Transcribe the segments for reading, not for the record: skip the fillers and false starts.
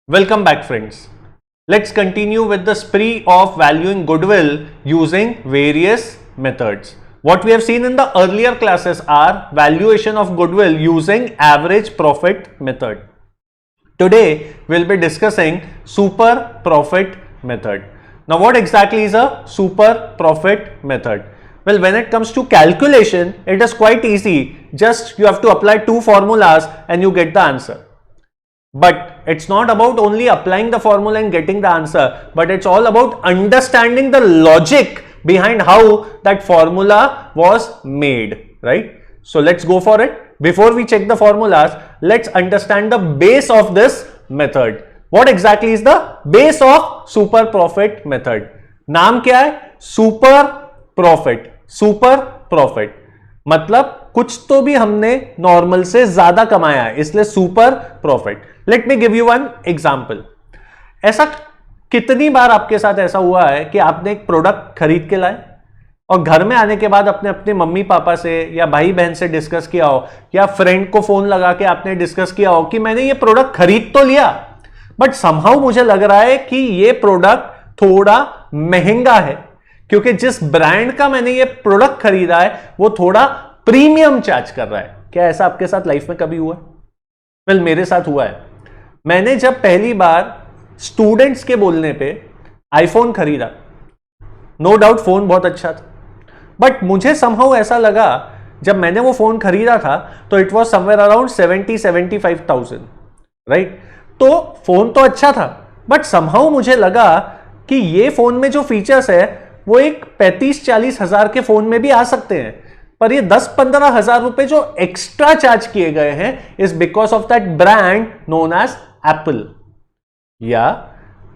Welcome back, friends. Let's continue with the spree of valuing goodwill using various methods. What we have seen in the earlier classes are valuation of goodwill using average profit method. Today, we'll be discussing super profit method. Now, what exactly is a super profit method? Well, when it comes to calculation, it is quite easy. Just you have to apply two formulas and you get the answer. But it's not about only applying the formula and getting the answer, but it's all about understanding the logic behind how that formula was made, right? So let's go for it. Before we check the formulas, let's understand the base of this method. What exactly is the base of super profit method? नाम क्या है? Super profit. Super profit मतलब कुछ तो भी हमने normal से ज्यादा कमाया है, इसलिए super profit. Late me give you one example. ऐसा कितनी बार आपके साथ ऐसा हुआ है कि आपने एक प्रोडक्ट खरीद के लाए और घर में आने के बाद अपने मम्मी पापा से या भाई बहन से डिस्कस किया हो या फ्रेंड को फोन लगा के आपने डिस्कस किया हो कि मैंने ये प्रोडक्ट खरीद तो लिया, बट समहाउ मुझे लग रहा है कि ये प्रोडक्ट थोड़ा महंगा है क्योंकि जिस ब्रांड का मैंने ये प्रोडक्ट खरीदा है वो थोड़ा प्रीमियम चार्ज कर रहा है. क्या ऐसा आपके साथ लाइफ में कभी हुआ? वेल, मेरे साथ हुआ है. मैंने जब पहली बार स्टूडेंट्स के बोलने पे आईफोन खरीदा, नो डाउट फोन बहुत अच्छा था, बट मुझे समहाउ ऐसा लगा जब मैंने वो फोन खरीदा था तो it was somewhere around 70-75,000, right? तो फोन तो अच्छा था, बट समहाउ मुझे लगा कि ये फोन में जो फीचर्स है वो एक 35-40 हजार के फोन में भी आ सकते हैं, पर ये 10-15 हजार रुपए जो एक्स्ट्रा चार्ज किए गए हैं is because of that brand known as Apple. या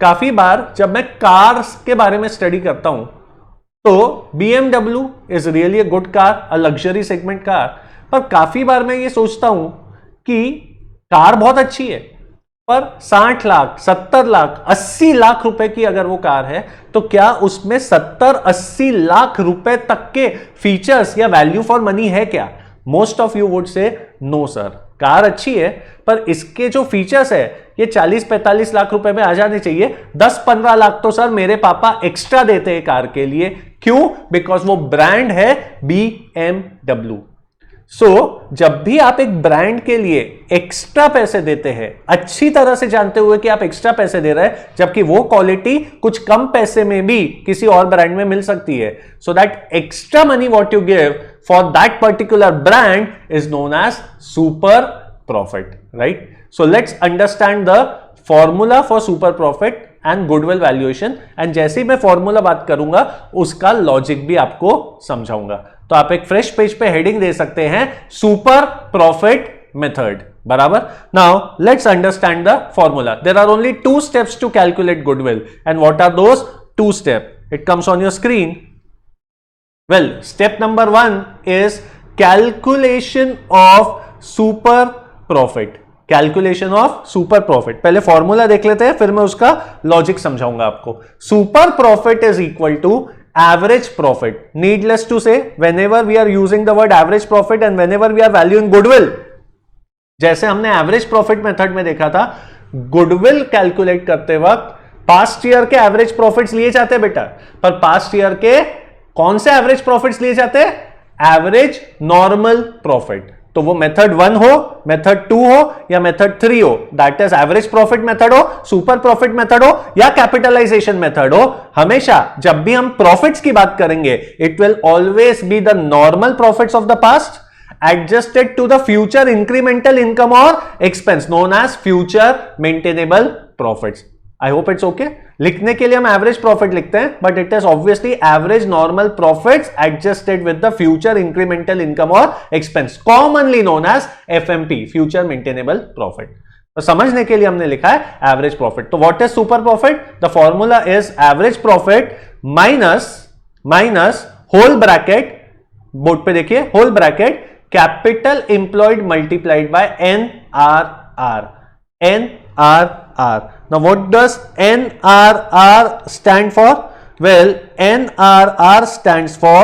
काफी बार जब मैं कार्स के बारे में स्टडी करता हूं तो BMW is really a good car, a luxury segment car, पर काफी बार मैं ये सोचता हूं कि कार बहुत अच्छी है, पर 60 लाख, 70 लाख, 80 लाख रुपए की अगर वो कार है तो क्या उसमें 70-80 लाख रुपए तक के फीचर्स या वैल्यू फॉर मनी है क्या? Most of you would say no sir, car अच्छी है पर इसके जो फीचर्स है ये 40-45 लाख रुपए में आ जाने चाहिए. 10-15 लाख तो सर मेरे पापा एक्स्ट्रा देते हैं कार के लिए. क्यों? बिकॉज वो ब्रांड है BMW. जब भी आप एक ब्रांड के लिए एक्स्ट्रा पैसे देते हैं, अच्छी तरह से जानते हुए कि आप एक्स्ट्रा पैसे दे रहे हैं, जबकि वो क्वालिटी कुछ कम पैसे में भी किसी और ब्रांड में मिल सकती है, so that extra money what you give for that particular brand is known as super profit, right? So let's understand the formula for super profit and goodwill valuation, and जैसे ही मैं फॉर्मूला बात करूंगा उसका लॉजिक भी आपको समझाऊंगा. तो आप एक फ्रेश पेज पे हेडिंग दे सकते हैं सुपर प्रॉफिट मेथड, बराबर. Now let's understand the formula. There are only 2 steps to calculate goodwill, and what are those 2 step? It comes on your screen. Well, step number 1 is calculation of super profit. Calculation of super profit. पहले formula देख लेते हैं, फिर मैं उसका logic समझाऊंगा आपको. Super profit is equal to average profit. Needless to say, whenever we are using the word average profit and whenever we are valuing goodwill, जैसे हमने एवरेज प्रॉफिट मेथड में देखा था, गुडविल कैलकुलेट करते वक्त पास्ट ईयर के average profits लिए जाते हैं बेटा, पर पास्ट ईयर के कौन से एवरेज प्रॉफिट्स लिए जाते हैं? Average normal profit. तो वो मेथड 1 हो, मेथड 2 हो या मेथड 3 हो, that is average profit method हो, सुपर प्रॉफिट मेथड हो या कैपिटलाइजेशन मेथड हो, हमेशा जब भी हम प्रॉफिट्स की बात करेंगे it will always be the normal profits of the past adjusted to the future incremental income और expense known as future maintainable profits. I hope it's okay. लिखने के लिए हम एवरेज प्रॉफिट लिखते हैं, but it is obviously average normal profits adjusted with the future incremental income और expense, commonly known as FMP, future maintainable profit. तो समझने के लिए हमने लिखा है एवरेज प्रॉफिट. तो what is super profit? The formula is average profit minus whole bracket, board पे देखिए, whole bracket capital employed multiplied by NRR. NRR. Now what does NRR stand for? Well, NRR stands for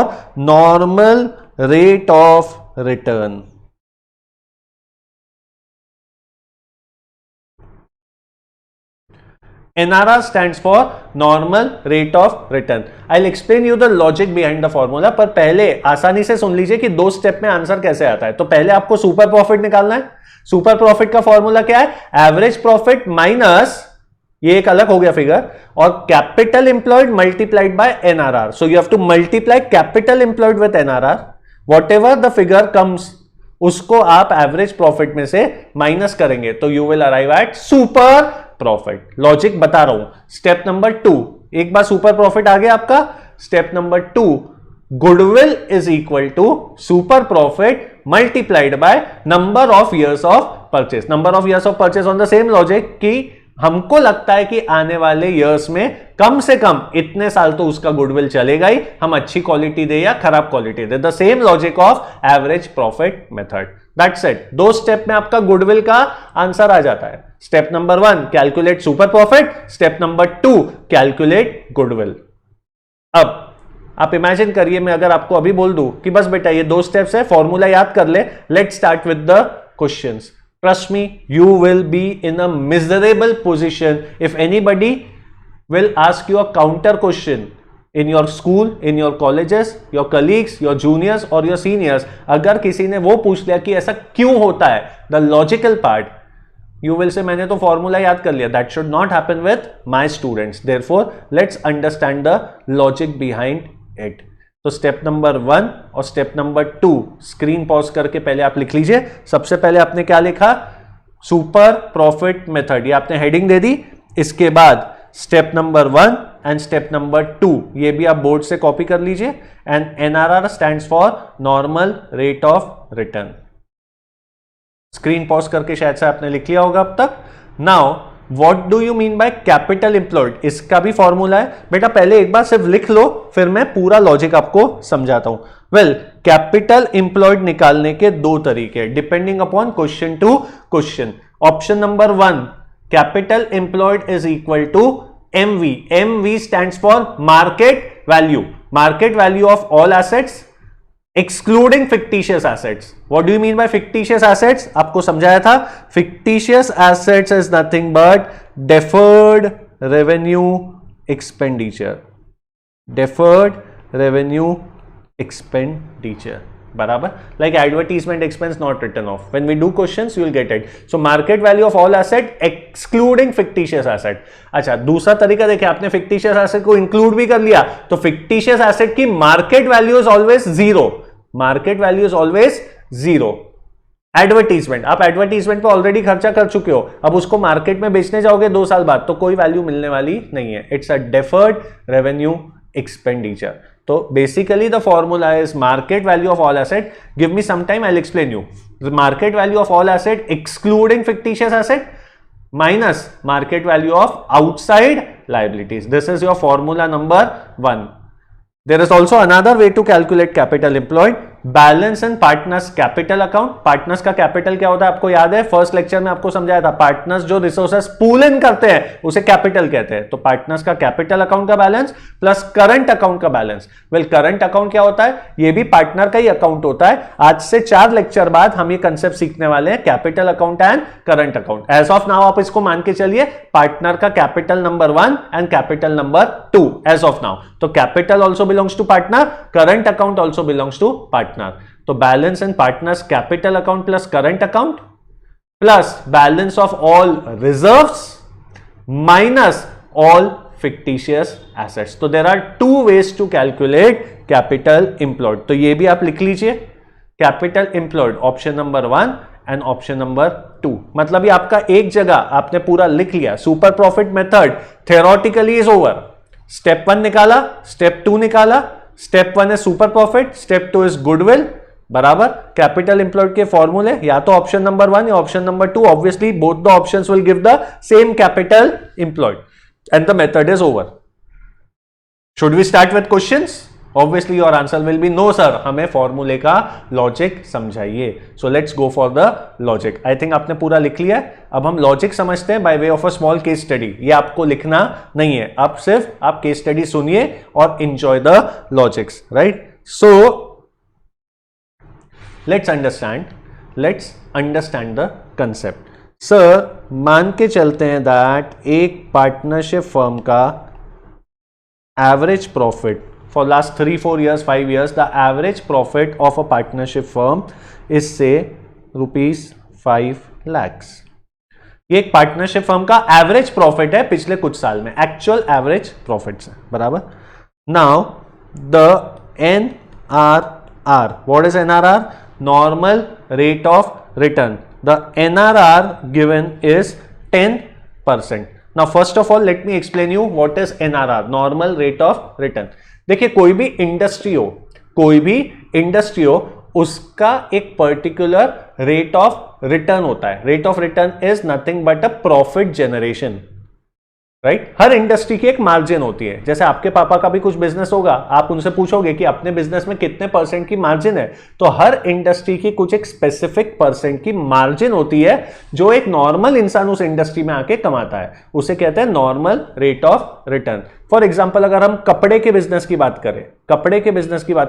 normal rate of return. NRR stands for normal rate of return. I'll explain you the logic behind the formula, पर पहले आसानी से सुन लीजिए कि 2 step में answer कैसे आता है. तो पहले आपको सुपर प्रॉफिट निकालना है. सुपर प्रॉफिट का फॉर्मूला क्या है? एवरेज प्रॉफिट माइनस, ये एक अलग हो गया फिगर, और capital employed multiplied by NRR. So you have to multiply capital employed with NRR. What ever the figure comes, उसको आप एवरेज प्रॉफिट में से माइनस करेंगे तो you will arrive at super profit. Logic बता रहा हूं. स्टेप नंबर 2, एक बार सुपर प्रॉफिट आ गया आपका. Step number 2, goodwill is equal to super profit multiplied by number of years of purchase. Number of years of purchase on the same logic कि हमको लगता है कि आने वाले ईयर्स में कम से कम इतने साल तो उसका गुडविल चलेगा ही, हम अच्छी क्वालिटी दे या खराब quality they. The same logic of average profit method. That's it. 2 step में आपका गुडविल का आंसर आ जाता है. Step number 1 calculate super profit, step number 2 calculate goodwill. अब आप इमेजिन करिए, मैं अगर आपको अभी बोल दूं कि बस बेटा ये 2 स्टेप्स है, फॉर्मूला याद कर ले, let's start with the questions. Trust me, you will be in a miserable position if anybody will ask you a counter question in your school, in your colleges, your colleagues, your juniors or your seniors. अगर किसी ने वो पूछ लिया कि ऐसा क्यों होता है, the logical part, you will say मैंने तो फॉर्मूला याद कर लिया. That should not happen with my students. Therefore, let's understand the logic behind it. तो स्टेप नंबर 1 और स्टेप नंबर 2 स्क्रीन पॉज करके पहले आप लिख लीजिए. सबसे पहले आपने क्या लिखा? Super profit method. ये आपने हेडिंग दे दी. इसके बाद step number 1 and step number 2, ये भी आप बोर्ड से कॉपी कर लीजिए. And NRR stands for normal rate of return. Screen pause करके शायद से आपने लिख लिया होगा अब तक. Now What do you mean by capital employed? इसका भी फॉर्मूला है बेटा, पहले एक बार सिर्फ लिख लो, फिर मैं पूरा लॉजिक आपको समझाता हूं. वेल, कैपिटल एम्प्लॉयड निकालने के 2 तरीके, depending upon question to question. Option number 1, capital employed is equal to MV. MV stands for market value. Market value of all assets excluding fictitious assets. What do you mean by fictitious assets? आपको समझाया था. fictitious assets is nothing but deferred revenue expenditure. deferred revenue expenditure. बराबर. Like advertisement expense not written off. When we do questions, you will get it. So market value of all asset excluding fictitious asset. अच्छा, दूसरा तरीका देखिए, आपने fictitious asset को include भी कर लिया, तो fictitious asset की market value is always 0. Market value is always 0. Advertisement, आप एडवर्टीजमेंट पे ऑलरेडी खर्चा कर चुके हो, अब उसको मार्केट में बेचने जाओगे 2 साल बाद तो कोई वैल्यू मिलने वाली नहीं है. It's a deferred revenue expenditure. तो basically the formula is market value of all asset. Give me some time, I will explain you. Market value of all asset excluding fictitious asset minus market value of outside liabilities. This is your formula number 1. There is also another way to calculate capital employed. Balance and partners' capital account. Partners का capital क्या होता है आपको याद है? First lecture में आपको समझाया था. पार्टनर्स जो रिसोर्सेस पूल इन करते हैं उसे कैपिटल कहते हैं. तो पार्टनर्स का कैपिटल अकाउंट का बैलेंस प्लस करंट अकाउंट का बैलेंस. वेल, करंट अकाउंट क्या होता है? ये भी पार्टनर का ही अकाउंट होता है. आज से 4 लेक्चर बाद हम ये कंसेप्ट सीखने वाले हैं, capital account and current account. As of now आप इसको मान के चलिए पार्टनर का capital number 1 and capital number 2 as of now. तो capital also belongs to partner, current account also belongs to partner. तो balance and partners' capital account plus current account plus balance of all reserves minus all fictitious assets. तो there are 2 ways to calculate capital employed. तो ये भी आप लिख लीजिए, capital employed option number 1 and option number 2. मतलब ये आपका एक जगह आपने पूरा लिख लिया. Super profit method theoretically is over. Step 1 निकाला, स्टेप 2 निकाला. स्टेप 1 है super profit, step 2 is goodwill. बराबर. कैपिटल एम्प्लॉयड के फॉर्मूले या तो ऑप्शन नंबर 1 या option number 2. Obviously both the options will give the same capital employed and the method is over. Should we start with questions? Obviously your answer will be no sir. हमें फॉर्मूले का logic समझाइए. So let's go for the logic. I think आपने पूरा लिख लिया है. अब हम लॉजिक समझते हैं by way of a small case study. ये आपको लिखना नहीं है, आप सिर्फ आप केस स्टडी सुनिए और enjoy the logics, right? So let's understand the concept. Sir मान के चलते हैं दैट एक पार्टनरशिप फर्म का average profit for last 3-4 years 5 years the average profit of a partnership firm is से ₹5 lakhs। ये एक पार्टनरशिप फर्म का एवरेज प्रॉफिट है पिछले कुछ साल में, एक्चुअल एवरेज प्रॉफिट से, बराबर। Now the NRR, what is NRR? Normal rate of return. The NRR given is 10%। Now first of all let me explain you what is NRR, normal rate of return. देखिए कोई भी industry हो उसका एक particular rate of return होता है। Rate of return is nothing but a profit generation, right. Her industry की एक मार्जिन होती है। जैसे आपके पापा का भी कुछ बिजनेस होगा, आप उनसे पूछोगे कि अपने बिजनेस में कितने % की मार्जिन है, तो हर इंडस्ट्री की कुछ एक स्पेसिफिक % की मार्जिन होती है जो एक नॉर्मल इंसान उस इंडस्ट्री में आके कमाता है, उसे कहते हैं normal rate of return. For example अगर हम कपड़े के बिजनेस की बात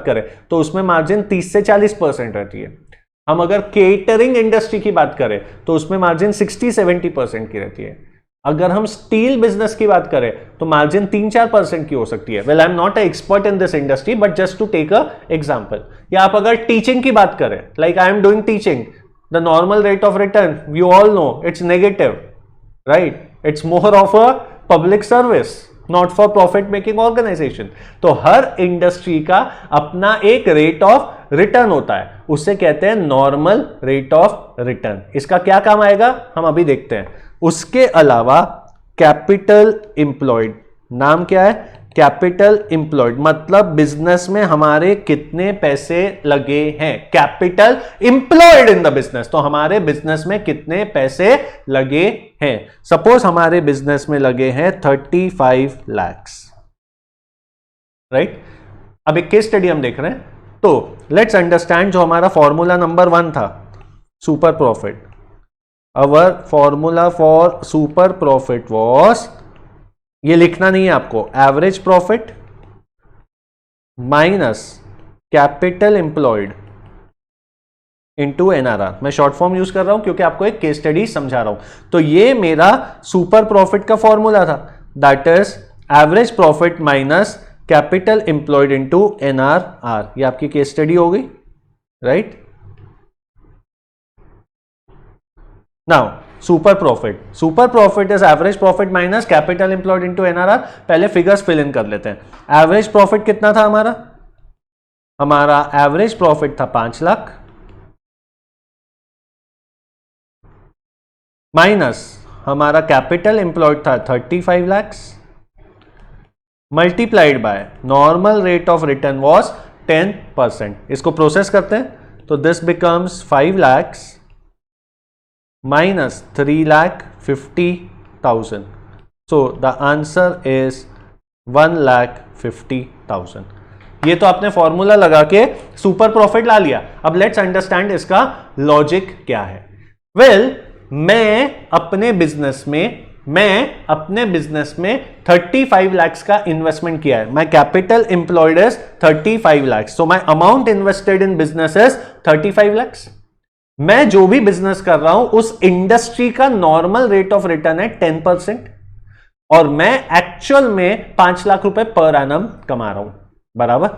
करें तो उसमें मार्जिन 30 से 40% रहती है। हम अगर केटरिंग इंडस्ट्री की बात करें तो उसमें मार्जिन 60-70% की रहती है। अगर हम स्टील बिजनेस की बात करें तो मार्जिन 3-4% की हो सकती है। Well I am not a expert in this industry but just to take a example. या आप अगर टीचिंग की बात करें, like I am doing teaching, the normal rate of return you all know it's negative, right. It's more of a public service, not for profit making organisation. तो हर industry का अपना एक रेट ऑफ रिटर्न होता है, उसे कहते हैं नॉर्मल रेट ऑफ रिटर्न। इसका क्या काम आएगा हम अभी देखते हैं। उसके अलावा कैपिटल एम्प्लॉयड, नाम क्या है? कैपिटल एम्प्लॉयड, मतलब बिजनेस में हमारे कितने पैसे लगे हैं। Capital employed in the business, तो हमारे बिजनेस में कितने पैसे लगे हैं। सपोज हमारे बिजनेस में लगे हैं 35 lakhs, राइट। अब एक केस स्टडी हम देख रहे हैं, तो लेट्स अंडरस्टैंड जो हमारा फॉर्मूला नंबर 1 था, super profit. Our formula for super profit was, ये लिखना नहीं है आपको, average profit minus capital employed into NRR। मैं शॉर्ट फॉर्म यूज कर रहा हूं क्योंकि आपको एक केस स्टडी समझा रहा हूं। तो ये मेरा सुपर प्रॉफिट का फॉर्मूला था, that is average profit minus capital employed into NRR। ये आपकी केस स्टडी हो गई, right. Now super profit is average profit minus capital employed into NRR। पहले फिगर्स फिल इन कर लेते हैं। एवरेज प्रॉफिट कितना था हमारा एवरेज प्रॉफिट था 5 लाख माइनस हमारा कैपिटल एम्प्लॉयड था 35 lakhs multiplied by normal rate of return was 10%। इसको प्रोसेस करते हैं तो this becomes 5 lakhs minus 3,50,000. So the answer is 1,50,000. ये तो आपने फॉर्मूला लगा के सुपर प्रॉफिट ला लिया। अब लेट्स अंडरस्टैंड इसका लॉजिक क्या है। वेल, मैं अपने बिजनेस में 35 lakhs का इन्वेस्टमेंट किया है। माई capital employed is 35 lakhs, so my amount invested in business is 35 lakhs। मैं जो भी बिजनेस कर रहा हूं उस इंडस्ट्री का नॉर्मल रेट ऑफ रिटर्न है 10% और मैं एक्चुअल में 5 लाख रुपए पर एनम कमा रहा हूं, बराबर।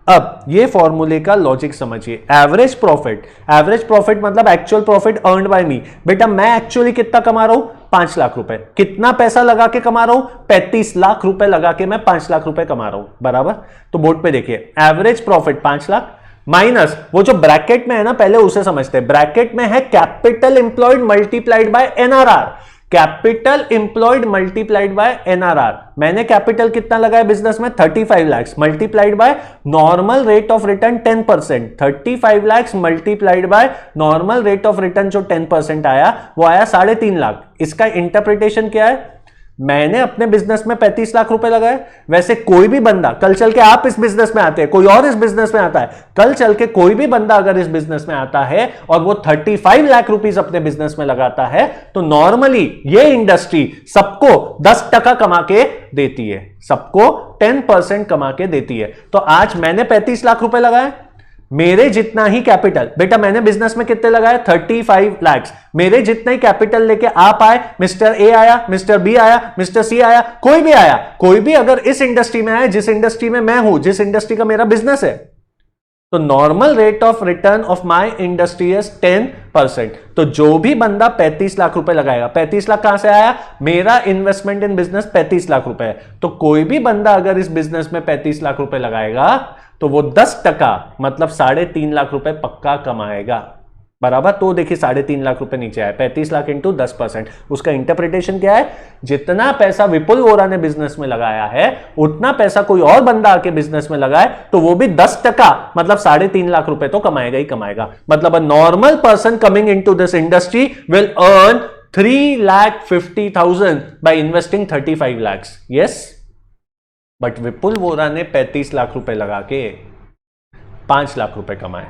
अब ये फॉर्मूले का लॉजिक समझिए। एवरेज प्रॉफिट मतलब एक्चुअल प्रॉफिट अर्न्ड बाय मी। बेटा मैं एक्चुअली कितना कमा रहा हूं? 5 लाख रुपए। कितना पैसा लगा के कमा रहा हूं? 35 लाख रुपए लगा के मैं 5 लाख रुपए कमा रहा हूं, बराबर। तो बोर्ड पे देखिए, एवरेज प्रॉफिट 5 लाख माइनस वो जो ब्रैकेट में है ना, पहले उसे समझते हैं। ब्रैकेट में है capital employed multiplied by NRR। Capital employed multiplied by NRR। मैंने कैपिटल कितना लगाया बिजनेस में? 35 lakhs multiplied by normal rate of return 10%। 35 lakhs multiplied by normal rate of return जो 10% आया वो आया 3.5 लाख। इसका इंटरप्रिटेशन क्या है? मैंने अपने बिजनेस में 35 लाख रुपए लगाए। वैसे कोई भी बंदा कल चल के, आप इस बिजनेस में आते हैं, कोई और इस बिजनेस में आता है, कल चल के कोई भी बंदा अगर इस बिजनेस में आता है और वो 35 लाख रुपीस अपने बिजनेस में लगाता है तो नॉर्मली ये इंडस्ट्री सबको 10% कमा के देती है, सबको 10% कमा के देती है। तो आज मैंने 35 लाख रुपए लगाए, मेरे जितना ही कैपिटल, बेटा मैंने बिजनेस में कितने लगाए 35 लाख, मेरे जितना ही कैपिटल लेके आप आए, मिस्टर ए आया, मिस्टर बी आया, मिस्टर सी आया, कोई भी आया, कोई भी अगर इस इंडस्ट्री में आया जिस इंडस्ट्री में मैं हूं, जिस इंडस्ट्री का मेरा बिजनेस है, तो normal rate of return of my industry is 10%। तो जो भी बंदा 35 लाख रुपए लगाएगा, 35 लाख कहां से आया, मेरा इन्वेस्टमेंट इन बिजनेस 35 लाख रुपए है, तो कोई भी बंदा अगर इस बिजनेस में 35 लाख रुपए लगाएगा तो वो 10% मतलब 3.5 लाख रुपए पक्का कमाएगा, बराबर। तो देखिए 3.5 लाख रुपए नीचे आया, 35 लाख इंटू 10%। उसका इंटरप्रिटेशन क्या है, जितना पैसा विपुल वोरा ने बिजनेस में लगाया है उतना पैसा कोई और बंदा आके बिजनेस में लगाए तो वो भी 10% मतलब 3.5 लाख रुपए तो कमाएगा ही कमाएगा। मतलब a normal person coming into this industry will earn 3,50,000 by investing 35 lakh. Yes, but Vipul Vora ने 35 लाख रुपए लगा के 5 लाख रुपए कमाए।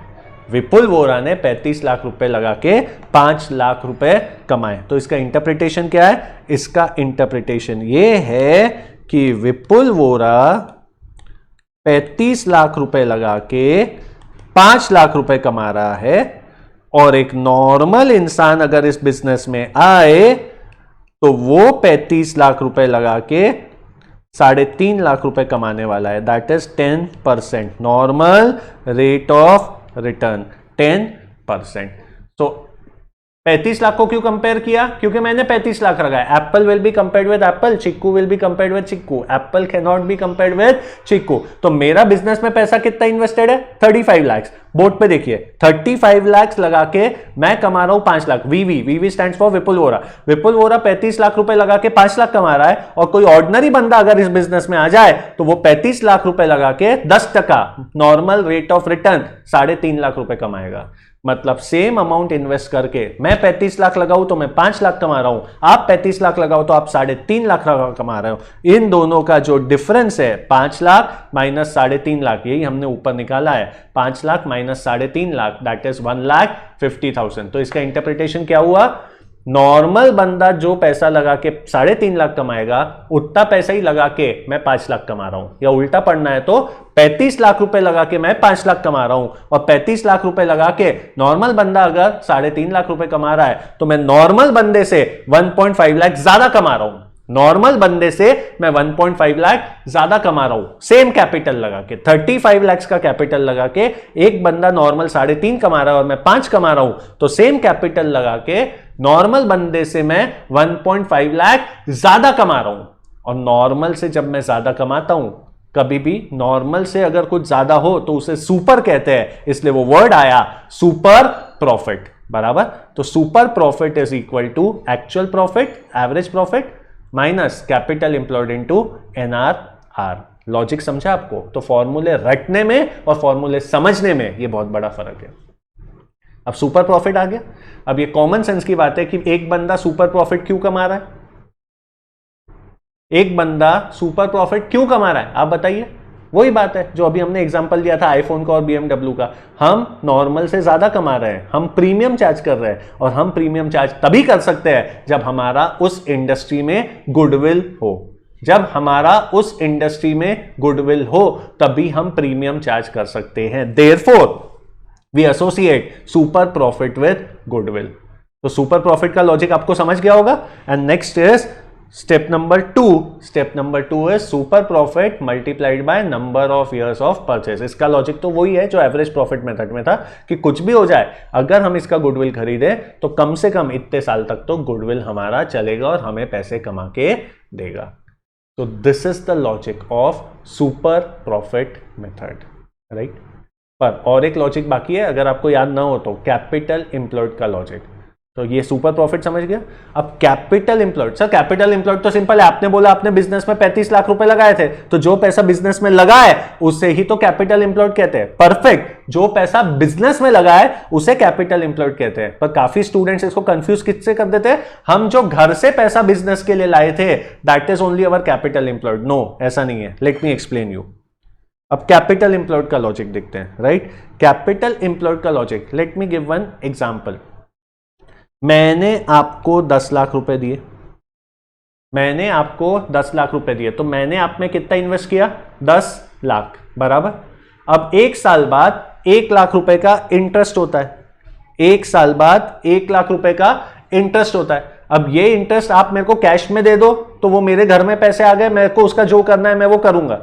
विपुल वोरा ने 35 लाख रुपए लगा के 5 लाख रुपए कमाए। तो इसका इंटरप्रिटेशन क्या है, इसका इंटरप्रिटेशन ये है कि विपुल वोरा 35 लाख रुपए लगा के 5 लाख रुपए कमा रहा है, और एक नॉर्मल इंसान अगर इस बिजनेस में आए तो वो 35 लाख रुपए लगा के 3.5 लाख रुपए कमाने वाला है। That is 10%, normal rate of return 10%। तो 35 लाख को क्यों कंपेयर किया, क्योंकि मैंने 35 लाख लगाया। Apple will be compared with Apple, chikoo will be compared with chikoo, Apple can not be compared with chikoo. तो मेरा बिजनेस में पैसा कितना इन्वेस्टेड है 35 लाख। बोर्ड पे देखिए 35 लाख लगा के मैं कमा रहा हूं 5 लाख। वीवी स्टैंड्स फॉर विपुल वोरा। विपुल वोरा 35 लाख रुपए लगा के 5 लाख कमा रहा है, और कोई ऑर्डिनरी बंदा अगर इस बिजनेस में आ जाए तो वो 35 लाख रुपए लगा के 10% normal rate of return 3.5 lakh रुपए कमाएगा। मतलब सेम अमाउंट इन्वेस्ट करके मैं 35 लाख लगाऊं तो मैं 5 लाख कमा रहा हूं, आप 35 लाख लगाओ तो आप 3.5 लाख कमा रहे हो। इन दोनों का जो डिफरेंस है 5 लाख माइनस 3.5 लाख, यही हमने ऊपर निकाला है। 5 lakh minus 3.5 lakh that is 1,50,000। तो इसका इंटरप्रिटेशन क्या हुआ, नॉर्मल बंदा जो पैसा लगा के 3.5 लाख कमाएगा उतना पैसा ही लगा के मैं 5 लाख कमा रहा हूं, या उल्टा पढ़ना है तो 35 लाख रुपए लगा के मैं 5 लाख कमा रहा हूं, और 35 लाख रुपए लगा के नॉर्मल बंदा अगर 3.5 लाख रुपए कमा रहा है तो मैं नॉर्मल बंदे से 1.5 लाख ज्यादा कमा रहा हूं। नॉर्मल बंदे से मैं 1.5 लाख ज्यादा कमा रहा हूं सेम कैपिटल लगा के। 35 लाख का कैपिटल लगा के एक बंदा नॉर्मल 3.5 कमा रहा है और मैं 5 कमा रहा हूं, तो सेम कैपिटल लगा के नॉर्मल बंदे से मैं 1.5 लाख ज्यादा कमा रहा हूं। और नॉर्मल से जब मैं ज्यादा कमाता हूं, कभी भी नॉर्मल से अगर कुछ ज्यादा हो तो उसे सुपर कहते हैं, इसलिए वो वर्ड आया सुपर प्रॉफिट, बराबर। तो super profit is equal to actual profit, average profit minus capital employed into NRR। Logic समझा आपको? तो फॉर्मूले रटने में और फॉर्मूले समझने में ये बहुत बड़ा फर्क है। अब सुपर प्रॉफिट आ गया। अब ये कॉमन सेंस की बात है कि एक बंदा सुपर प्रॉफिट क्यों कमा रहा है, एक बंदा सुपर प्रॉफिट क्यों कमा रहा है, आप बताइए। वही बात है जो अभी हमने एग्जांपल दिया था आईफोन का और BMW का। हम नॉर्मल से ज्यादा कमा रहे हैं, हम प्रीमियम चार्ज कर रहे हैं, और हम प्रीमियम चार्ज तभी कर सकते हैं जब हमारा उस इंडस्ट्री में गुडविल हो। जब हमारा उस इंडस्ट्री में गुडविल हो तभी हम प्रीमियम चार्ज कर सकते हैं। Therefore we associate super profit with goodwill. तो सुपर प्रॉफिट का लॉजिक आपको समझ गया होगा। And next is step number 2। Step number 2 है super profit multiplied by number of years of purchase. इसका लॉजिक तो वही है जो एवरेज प्रॉफिट मेथड में था कि कुछ भी हो जाए, अगर हम इसका गुडविल खरीदे तो कम से कम इतने साल तक तो गुडविल हमारा चलेगा और हमें पैसे कमा के देगा। तो this is the logic of super profit method, right. पर और एक लॉजिक बाकी है, अगर आपको याद ना हो तो कैपिटल एम्प्लॉयड का लॉजिक। तो ये सुपर प्रॉफिट समझ गया। अब capital employed, sir capital employed तो सिंपल है, आपने बोला आपने बिजनेस में 35 लाख रुपए लगाए थे, तो जो पैसा बिजनेस में लगा है उसे ही तो कैपिटल एम्प्लॉयड कहते हैं। परफेक्ट, जो पैसा बिजनेस में लगा है उसे कैपिटल एम्प्लॉयड कहते हैं। पर काफी स्टूडेंट्स इसको कंफ्यूज किससे कर देते हैं, हम जो घर से पैसा बिजनेस के लिए लाए थे that is only our capital employed. No, ऐसा नहीं है। Let me explain you. अब कैपिटल एम्प्लॉयड का लॉजिक देखते हैं, राइट। कैपिटल एम्प्लॉयड का logic, let me give one example. मैंने आपको 10 लाख रुपए दिए, मैंने आपको 10 लाख रुपए दिए, तो मैंने आप में कितना इन्वेस्ट किया 10 लाख, बराबर। अब 1 साल बाद 1 लाख रुपए का इंटरेस्ट होता है, 1 साल बाद 1 लाख रुपए का इंटरेस्ट होता है। अब ये इंटरेस्ट आप मेरे को कैश में दे दो तो वो मेरे घर में पैसे आ गए, मेरे को उसका जो करना है मैं वो करूंगा,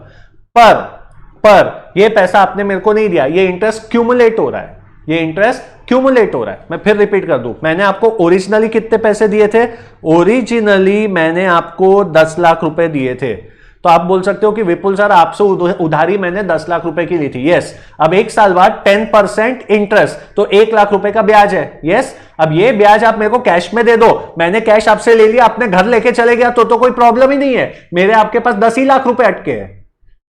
पर ये पैसा आपने मेरे को नहीं दिया, ये इंटरेस्ट क्यूमुलेट हो रहा है, ये इंटरेस्ट क्यूमुलेट हो रहा है। मैं फिर रिपीट कर दूं, मैंने आपको ओरिजिनली कितने पैसे दिए थे? ओरिजिनली मैंने आपको 10 लाख रुपए दिए थे। तो आप बोल सकते हो कि विपुल सर आपसे उधारी मैंने 10 लाख रुपए की ली थी। यस, अब 1 साल बाद 10% इंटरेस्ट, तो 1 लाख रुपए का ब्याज है। यस, अब ये ब्याज आप मेरे को कैश में दे दो, मैंने कैश आपसे ले लिया, अपने घर लेके चले गया तो कोई प्रॉब्लम ही नहीं है, मेरे आपके पास 10 ही लाख रुपए अटके हैं।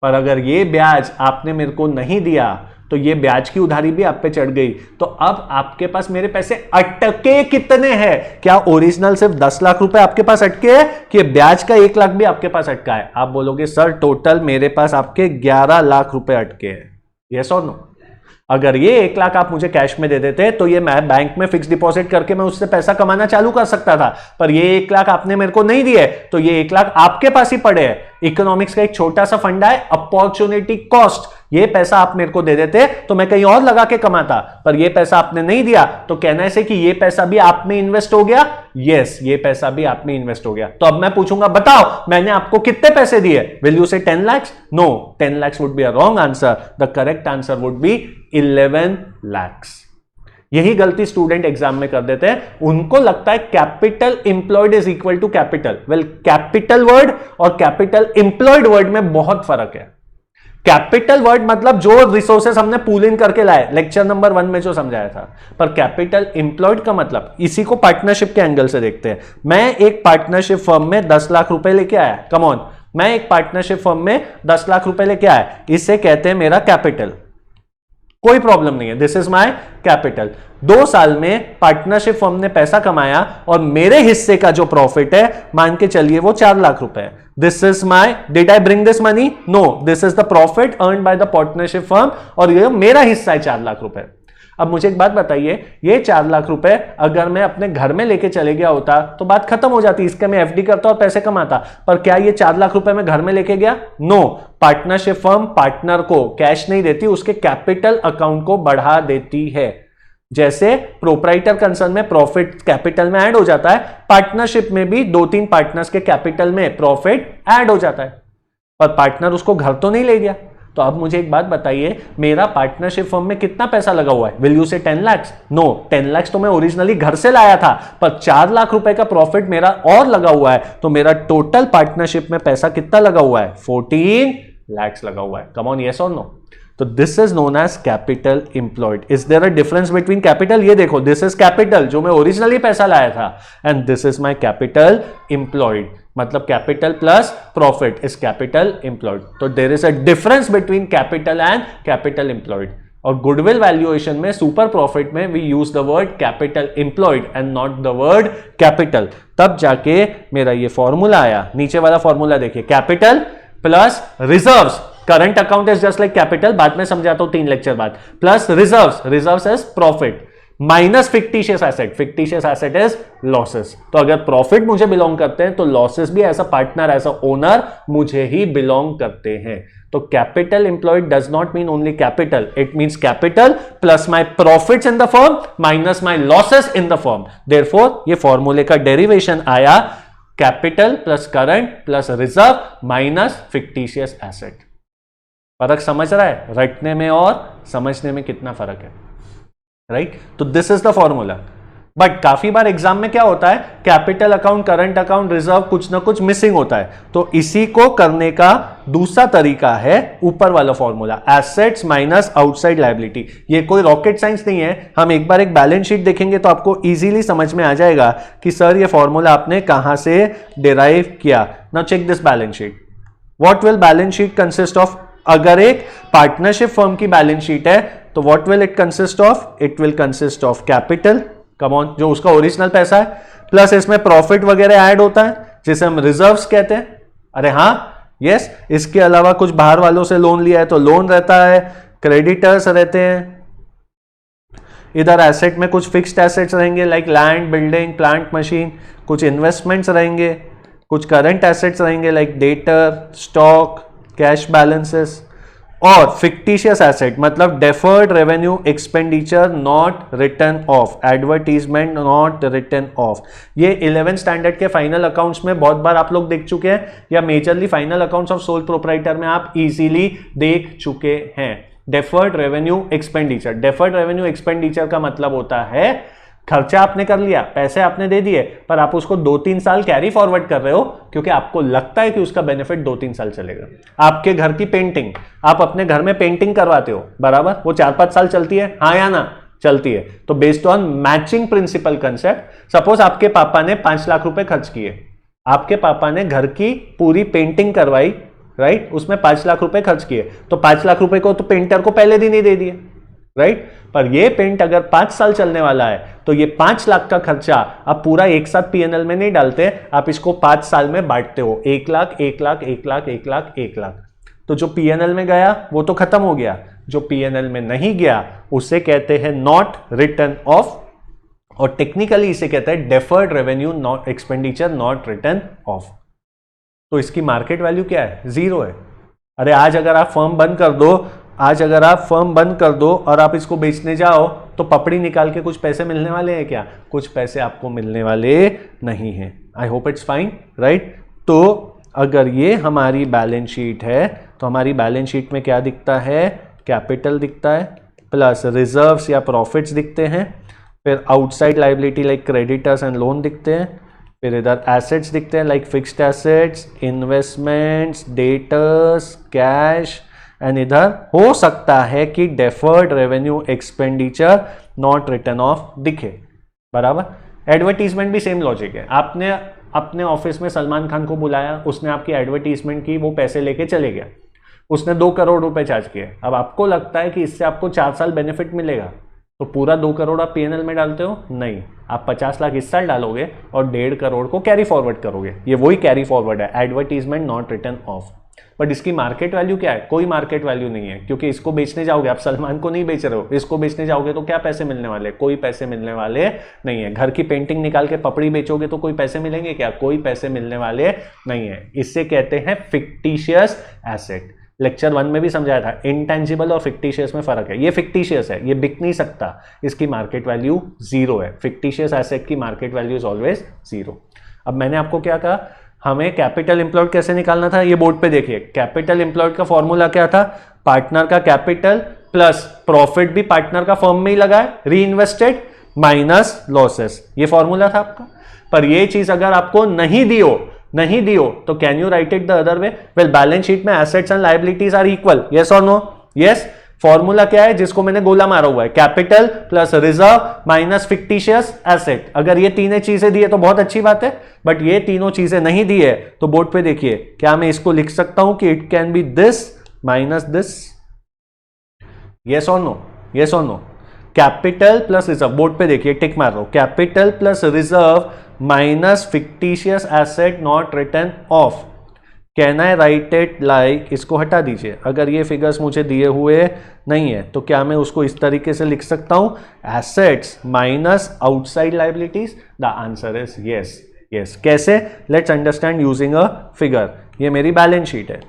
पर अगर ये ब्याज आपने मेरे को नहीं दिया तो ये ब्याज की उधारी भी आप पे चढ़ गई, तो अब आपके पास मेरे पैसे अटके कितने हैं? क्या ओरिजिनल सिर्फ 10 लाख रुपए आपके पास अटके हैं कि ब्याज का 1 लाख भी आपके पास अटका है? आप बोलोगे सर टोटल मेरे पास आपके 11 लाख रुपए अटके हैं। यस और नो? अगर ये 1 लाख आप मुझे कैश में दे देते तो ये मैं बैंक में फिक्स डिपॉजिट करके मैं उससे पैसा कमाना चालू कर सकता था, पर ये 1 लाख आपने मेरे को नहीं दिए, तो ये 1 लाख आपके पास ही पड़े हैं। इकोनॉमिक्स का एक छोटा सा फंडा है अपॉर्चुनिटी कॉस्ट, ये पैसा आप मेरे को दे देते तो मैं कहीं और लगा के कमाता, पर ये पैसा आपने नहीं दिया, तो कहना है कि ये पैसा भी आप में इन्वेस्ट हो गया। यस, ये पैसा भी आप में इन्वेस्ट हो गया। तो अब मैं पूछूंगा बताओ मैंने आपको कितने पैसे दिए? Will you say 10 lakhs? No, 10 lakhs would be a wrong answer, the correct answer would be 11 lakhs। यही गलती स्टूडेंट एग्जाम में कर देते हैं, उनको लगता है capital employed is equal to capital. Well, capital word और कैपिटल इंप्लॉयड वर्ड में बहुत फर्क है। कैपिटल वर्ड मतलब जो रिसोर्सेस हमने पूल इन करके लाए, लेक्चर नंबर 1 में जो समझाया था, पर कैपिटल इंप्लॉयड का मतलब, इसी को पार्टनरशिप के एंगल से देखते हैं। मैं एक पार्टनरशिप फर्म में 10 लाख रुपए लेके आया, कम ऑन, मैं एक पार्टनरशिप फर्म में 10 लाख रुपए लेके आया, इससे कहते हैं मेरा कैपिटल, कोई प्रॉब्लम नहीं है, दिस इज माय कैपिटल। 2 साल में पार्टनरशिप फर्म ने पैसा कमाया और मेरे हिस्से का जो प्रॉफिट है मान के चलिए वो 4 लाख रुपए है। This is my, did I bring this money? No, this is the profit earned by the partnership firm और ये मेरा हिस्सा है 4 लाख रुपए। अब मुझे एक बात बताइए, ये 4 लाख रुपए अगर मैं अपने घर में लेके चले गया होता तो बात खत्म हो जाती, इसका मैं एफडी करता और पैसे कमाता, पर क्या ये 4 लाख रुपए मैं घर में लेके गया? नो, पार्टनरशिप फर्म पार्टनर को कैश नहीं देती, उसके कैपिटल अकाउंट को बढ़ा देती है। जैसे प्रोप्राइटर कंसर्न में प्रॉफिट कैपिटल में ऐड हो जाता है, पार्टनरशिप में भी 2-3 पार्टनर्स के कैपिटल में प्रॉफिट ऐड हो जाता है, पर पार्टनर उसको घर तो नहीं ले गया। तो अब मुझे एक बात बताइए, मेरा पार्टनरशिप फर्म में कितना पैसा लगा हुआ है? Will you say 10 lakhs? No, 10 lakhs तो मैं ओरिजिनली घर से लाया था, पर 4 लाख रुपए का प्रॉफिट मेरा और लगा हुआ है, तो मेरा टोटल पार्टनरशिप में पैसा कितना लगा हुआ है? 14 lakhs लगा हुआ है। कम ऑन, यस और नो? तो this is known as capital employed. Is there a difference between capital? ये देखो, दिस इज कैपिटल जो मैं ओरिजिनली पैसा लाया था, and this is my capital employed, मतलब capital plus profit is capital employed. तो there is a difference between capital and capital employed. और गुडविल वैल्यूएशन में, सुपर प्रॉफिट में we use the word capital employed and not the word capital. तब जाके मेरा ये formula आया, नीचे वाला फॉर्मूला देखिए, capital plus reserves, current account is just like capital, बाद में समझाता हूं 3 लेक्चर बाद, plus reserves, reserves is profit, minus fictitious asset, fictitious asset is losses. तो अगर प्रॉफिट मुझे बिलोंग करते हैं तो लॉसेस भी as a partner, as a owner मुझे ही बिलोंग करते हैं। तो capital employed does not mean only capital, it means capital plus my profits in the firm minus my losses in the firm. Therefore ये फॉर्मूले का derivation आया capital plus current plus reserve minus fictitious asset. फर्क समझ रहा है? रटने में और समझने में कितना फर्क है, राइट? तो this is the formula. But काफी बार एग्जाम में क्या होता है, capital account, current account, reserve कुछ ना कुछ मिसिंग होता है, तो इसी को करने का दूसरा तरीका है ऊपर वाला formula, assets minus outside liability. ये कोई रॉकेट साइंस नहीं है, हम एक बार एक बैलेंस शीट देखेंगे तो आपको इजीली समझ में आ जाएगा कि सर ये फॉर्मूला आपने कहां से डिराइव किया। Now check this balance sheet, what will balance sheet consist of? अगर एक पार्टनरशिप फर्म की बैलेंस शीट है तो what will it consist of? It will consist of capital, come on, जो उसका ओरिजिनल पैसा है, प्लस इसमें प्रॉफिट वगैरह ऐड होता है जिसे हम रिजर्व्स कहते हैं। अरे हाँ, यस, इसके अलावा कुछ बाहर वालों से लोन लिया है तो लोन रहता है, क्रेडिटर्स रहते हैं, इधर एसेट में कुछ फिक्स्ड एसेट्स रहेंगे like land, building, plant, machine, कुछ इन्वेस्टमेंट्स रहेंगे, कुछ करंट एसेट्स रहेंगे like debtor, stock, cash balances, और फिक्टिशियस एसेट मतलब deferred revenue expenditure not return of, advertisement not return of. ये 11th स्टैंडर्ड के फाइनल अकाउंट्स में बहुत बार आप लोग देख चुके हैं, या majorly final accounts of sole proprietor में आप इजीली देख चुके हैं। Deferred revenue expenditure, deferred revenue expenditure का मतलब होता है खर्चा आपने कर लिया, पैसे आपने दे दिए, पर आप उसको 2-3 साल कैरी फॉरवर्ड कर रहे हो क्योंकि आपको लगता है कि उसका बेनिफिट 2-3 साल चलेगा। आपके घर की पेंटिंग, आप अपने घर में पेंटिंग करवाते हो, बराबर, वो 4-5 साल चलती है, हाँ या ना? चलती है। तो based on matching principal concept, suppose आपके पापा ने 5 लाख रुपए खर्च किए, आपके पापा ने घर की पूरी पेंटिंग करवाई, राइट, उसमें 5 लाख रुपए खर्च किए, तो 5 लाख रुपए को तो पेंटर को पहले दिन ही दे दिए, राइट। पर ये पेंट अगर 5 साल चलने वाला है तो ये 5 लाख का खर्चा आप पूरा एक साथ पीएनएल में नहीं डालते, आप इसको 5 साल में बांटते हो, 1 लाख 1 लाख 1 लाख 1 लाख 1 लाख। तो जो पीएनएल में गया वो तो खत्म हो गया, जो पीएनएल में नहीं गया उसे कहते हैं नॉट रिटर्न ऑफ, और टेक्निकली इसे कहते हैं deferred revenue not expenditure not return of. तो इसकी मार्केट वैल्यू क्या है? 0 है। अरे आज अगर आप फर्म बंद कर दो, आज अगर आप फर्म बंद कर दो और आप इसको बेचने जाओ तो पपड़ी निकाल के कुछ पैसे मिलने वाले हैं क्या? कुछ पैसे आपको मिलने वाले नहीं हैं। आई होप इट्स फाइन, राइट। तो अगर ये हमारी बैलेंस शीट है तो हमारी बैलेंस शीट में क्या दिखता है? कैपिटल दिखता है प्लस रिजर्व्स या प्रॉफिट्स दिखते हैं, फिर outside liability like creditors and loan दिखते हैं, फिर इधर एसेट्स दिखते हैं like fixed assets, investments, debtors, cash, and इधर हो सकता है कि deferred revenue expenditure not return of दिखे, बराबर। एडवर्टीजमेंट भी सेम लॉजिक है। आपने अपने ऑफिस में सलमान खान को बुलाया, उसने आपकी एडवर्टीजमेंट की, वो पैसे लेके चले गया, उसने 2 करोड़ रुपए चार्ज किए। अब आपको लगता है कि इससे आपको 4 साल बेनिफिट मिलेगा, तो पूरा 2 करोड़ आप पीएनएल में डालते हो? नहीं, आप 50 लाख इस साल डालोगे और 1.5 करोड़ को कैरी फॉरवर्ड करोगे। ये वही कैरी फॉरवर्ड है, advertisement not return of. But इसकी मार्केट वैल्यू क्या है? कोई मार्केट वैल्यू नहीं है, क्योंकि इसको बेचने जाओगे, आप सलमान को नहीं बेच रहे हो, इसको बेचने जाओगे तो क्या पैसे मिलने वाले? कोई पैसे मिलने वाले नहीं है। घर की पेंटिंग निकाल के पपड़ी बेचोगे तो कोई पैसे मिलेंगे क्या? कोई पैसे मिलने वाले नहीं है। इससे कहते हैं फिक्टिशियस एसेट। लेक्चर 1 में भी समझाया था, इंटेंजिबल और फिक्टिशियस में फर्क है। ये फिक्टिशियस है, ये बिक नहीं सकता, इसकी मार्केट वैल्यू 0 है। फिक्टिशियस एसेट की मार्केट वैल्यू इज ऑलवेज 0। अब मैंने आपको क्या कहा, हमें कैपिटल एम्प्लॉयड कैसे निकालना था? ये बोर्ड पे देखिए, कैपिटल एम्प्लॉयड का फॉर्मूला क्या था? पार्टनर का कैपिटल प्लस प्रॉफिट भी पार्टनर का फर्म में ही लगा है, री इन्वेस्टेड माइनस लॉसेस, ये फॉर्मूला था आपका। पर ये चीज अगर आपको नहीं दियो तो can you write it the other way? Well, balance sheet में assets and liabilities are equal, yes और नो? यस। फॉर्मूला क्या है जिसको मैंने गोला मारा हुआ है? Capital plus reserve minus fictitious asset. अगर ये तीनों चीजें दी है तो बहुत अच्छी बात है, बट ये तीनों चीजें नहीं दी है तो बोर्ड पे देखिए, क्या मैं इसको लिख सकता हूं कि it can be this minus this? Yes और नो? यस और no? Capital plus reserve, board पे देखिए, टिक मार रहा हूं, capital plus reserve minus fictitious asset not return of. Can I write it like, इसको हटा दीजिए, अगर ये फिगर्स मुझे दिए हुए नहीं है तो क्या मैं उसको इस तरीके से लिख सकता हूं, assets minus outside liabilities? The answer is yes. Yes, कैसे? Let's understand using a figure. ये मेरी बैलेंस शीट है,